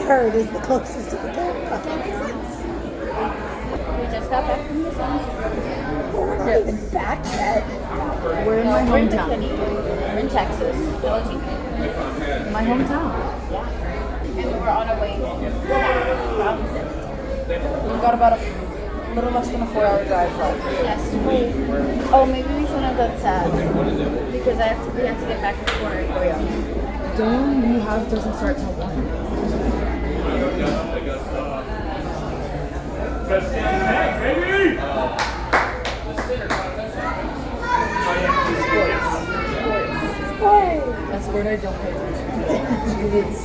Herd is the closest to the camera. We just got back from the sun. We're not even back yet. We're in my We're in hometown. We're in Texas. My hometown. And we're on our way to Robinson. We've got about a little less than a 4-hour drive left. Yes. Oh, maybe we shouldn't have done that. Because we have to get back to Florida. Oh yeah. Dome you have doesn't start till 1. That's where I don't pay attention. It's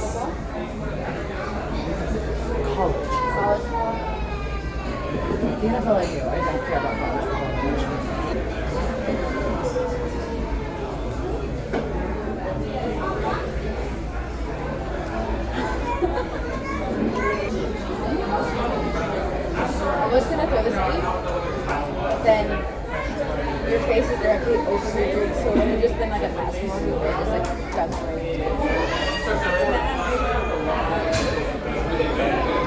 college. The NFL I do. I don't care about college football. I was gonna throw this week, then your face is directly over your drink, so it would have just been like a basketball hoop or just like dunk right into it.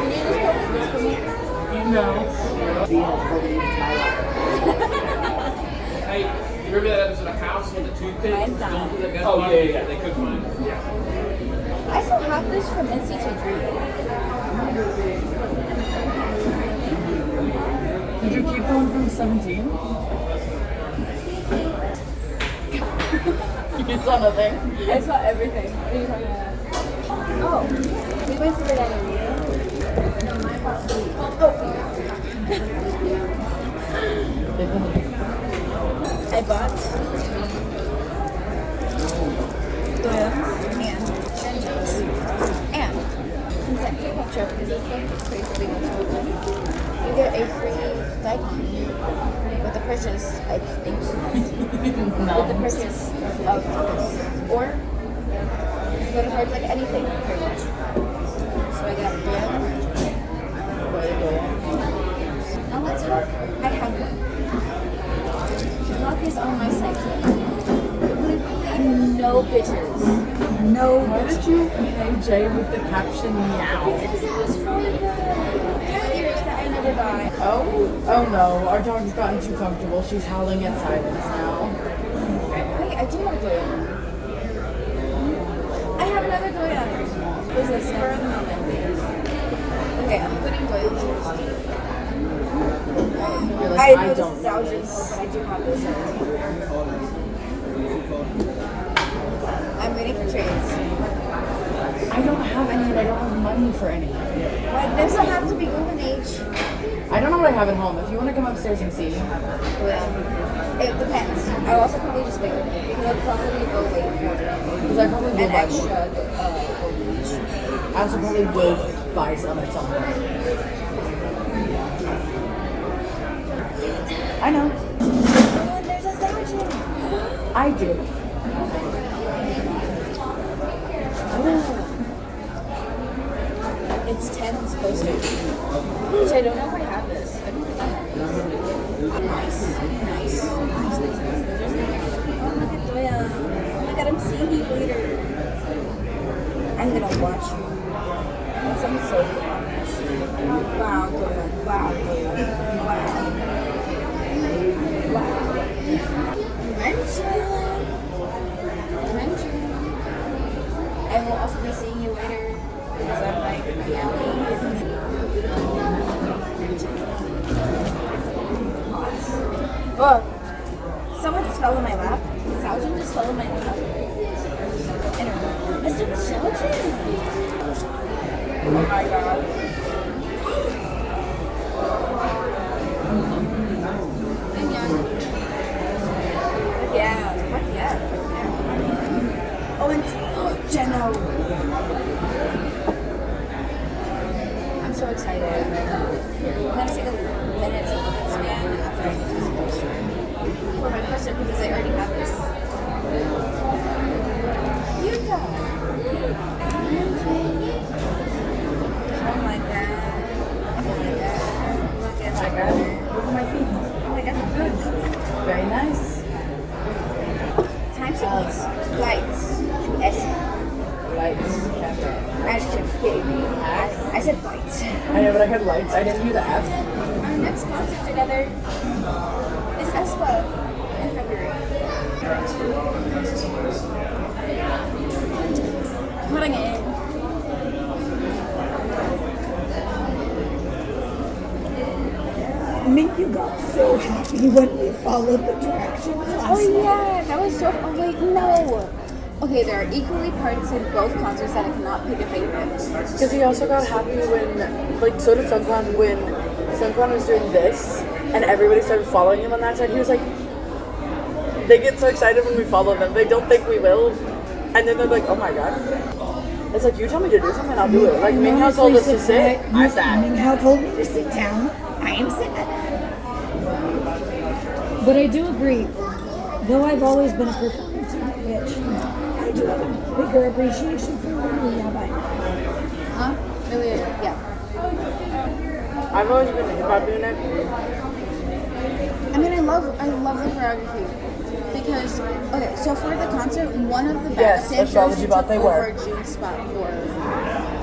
Can you just hold this for me? No. Hey, you remember that episode of House with the toothpick? Mine's not. Oh, yeah, they could find it. I still have this from NCT3. Did you keep one from 17? You saw nothing. I saw everything. What are you talking about? Oh, we went to the dining room. I bought and since I came up trip, because it's like crazy big on you get a free diaper with the purchase, I think, with the purchase of this. Or you go to cards like anything, pretty much. So I got now let's hope I have one. Not this on my site yet. No pictures. No. Why did you pay Jay with the caption meow? Because it was for the cat ears that I never got. Oh no, our dog's gotten too comfortable. She's howling at silence now. Wait, I do have a Goya. I have another Goya. Was it spur of the moment? Okay, I'm putting Goya first. You're like, I know this don't is know Algin's, but I do have this. I'm waiting for trades. I don't have any and I don't have money for any. Why does it have to be golden age? I don't know what I have at home. If you want to come upstairs and see. Well, it depends. I'll also probably just wait. Because I'll probably go wait for Because I probably will an buy extra more. golden age. I also probably will buy some at some point. I know. Oh, and there's a sandwich. I do. It's 10 poster. Which I don't know if I have this. I don't think I have this. Nice. Nice. Oh, look at Doya. Oh my god, I'm seeing you later. I'm gonna watch you. That's something so honest. Wow, Doya. Wow, Doya. Wow. Wow. Mention. I will also be seeing you later. Because I'm like, oh, someone just fell in my lap. Saljin just fell in my lap. And I said, Saljin. Oh my god. Yeah, what? Yeah. Oh, and Jenna. I'm so excited. I'm gonna take a minute to look at scan after I get this poster. For my poster because I already have this. Yuka! Oh my god. Oh my god. Look at my god. Look at my feet. Oh my god, good. Very nice. Time sequence. Lights. S. Lights. Camera. Action. Baby. I said fights. I know, but I heard lights. I didn't hear the F. Our next concert together is S.coups in February. Putting it in. I mean, you got so happy when we followed the directions last Oh yeah, that was so. Oh wait, no. Okay, there are equally parts in both concerts that I cannot pick a favorite. Because he also got happy when, like, so did S.coups when S.coups was doing this and everybody started following him on that side. He was like, they get so excited when we follow them. They don't think we will. And then they're like, oh my god. It's like, you tell me to do something, I'll do it. Like, Minghao told us to sit, I sat. Minghao told me to sit down. I am sitting. But I do agree. Though I've always been a performance bitch, I do have a bigger appreciation for Lily Yabai. Huh? Really? Yeah. I've always been a hip-hop unit. I mean, I love the choreography because okay, so for the concert, one of the Yes, backstageers astrology bot they took were. over June's spot for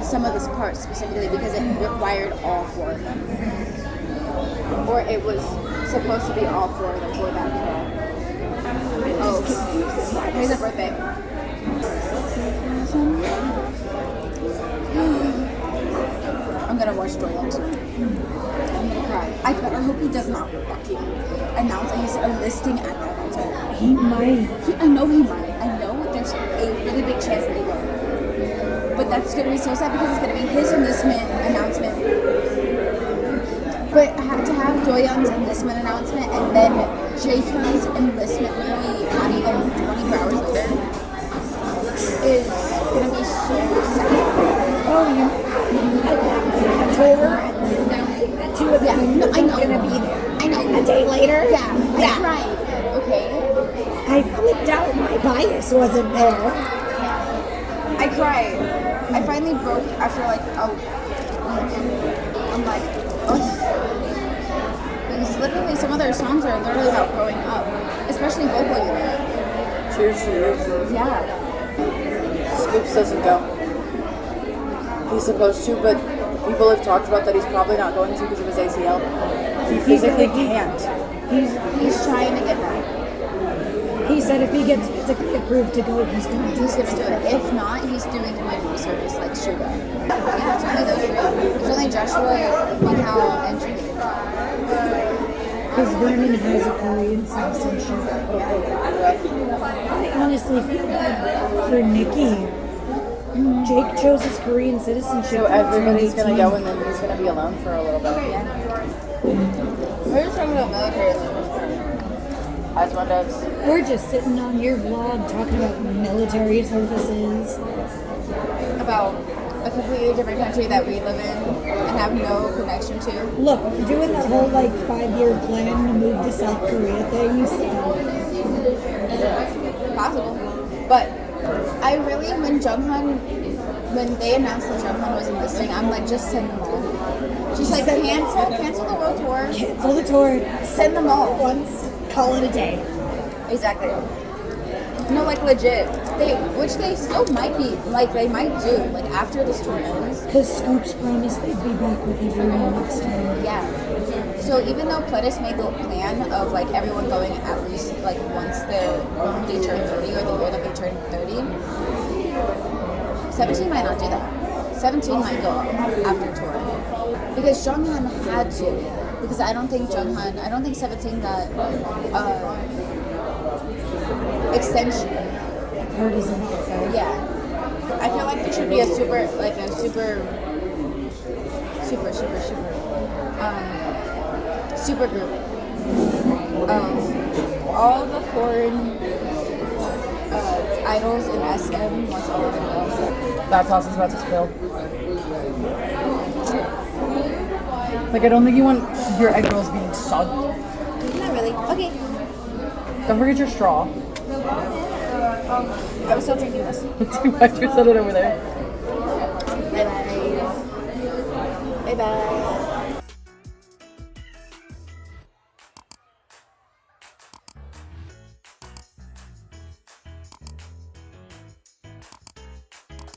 some of this part specifically because it required all four of them, or it was supposed to be all four of them for that part. Oh, happy birthday! I'm gonna watch Doyle tonight. I'm gonna cry. I better hope he does not fucking announce he's enlisting at that concert. He might. I know he might. I know there's a really big chance that he will. But that's gonna be so sad because it's gonna be his enlistment announcement. But to have Doyoung's enlistment announcement and then Jaehyun's enlistment literally not even 24 hours later is gonna be so sad. Oh, you announcing a tour and then announcing that two of them No, I know. gonna be there. I know. A day later? Yeah, I cried. Okay. I flipped out. My bias wasn't there. I cried. I finally broke after like a week. I'm like, oh. Because literally some of their songs are literally about growing up, especially vocal unit. Cheers to you. Yeah. S.coups doesn't go. He's supposed to, but people have talked about that he's probably not going to because of his ACL. He physically can't. He's trying to get back. He said if he gets physically approved to go, he's gonna do He's gonna do it. If not, he's doing community service like Suga. Yeah, it's only those three. It's only Joshua, Minghao, and Judy. Because Vernon has a Korean citizenship. I honestly feel bad for Nikki. Jake chose his Korean citizenship. So everybody's gonna go and then he's gonna be alone for a little bit. Yeah. We're just talking about military service. As one does. We're just sitting on your vlog talking about military services. About a completely different country that we live in and have no connection to. Look, doing the whole like 5-year plan to move to South Korea thing. Possible. But I really, when they announced that Junghan was enlisting, I'm like, just send them all. Just like cancel the world tour. Cancel the tour. Send them all. Once. Call it a day. Exactly. No, like legit. Which they still might be, like they might do, like after this tour ends. Because S.coups promised they'd be back with everyone next time. Yeah. So even though Pledis made the plan of like everyone going at least like once they turn 30 or the year that they turn 30, 17 might not do that. 17 might go after tour. Because Junghan had to. Because I don't think 17 got extension. Partisan offer. Yeah. I feel like there should be a super group. All the foreign idols in SM once all of them go. That sauce is about to spill. Like, I don't think you want your egg rolls being soggy. Not really. Okay. Don't forget your straw. I was still drinking this. Too much, you set it over there.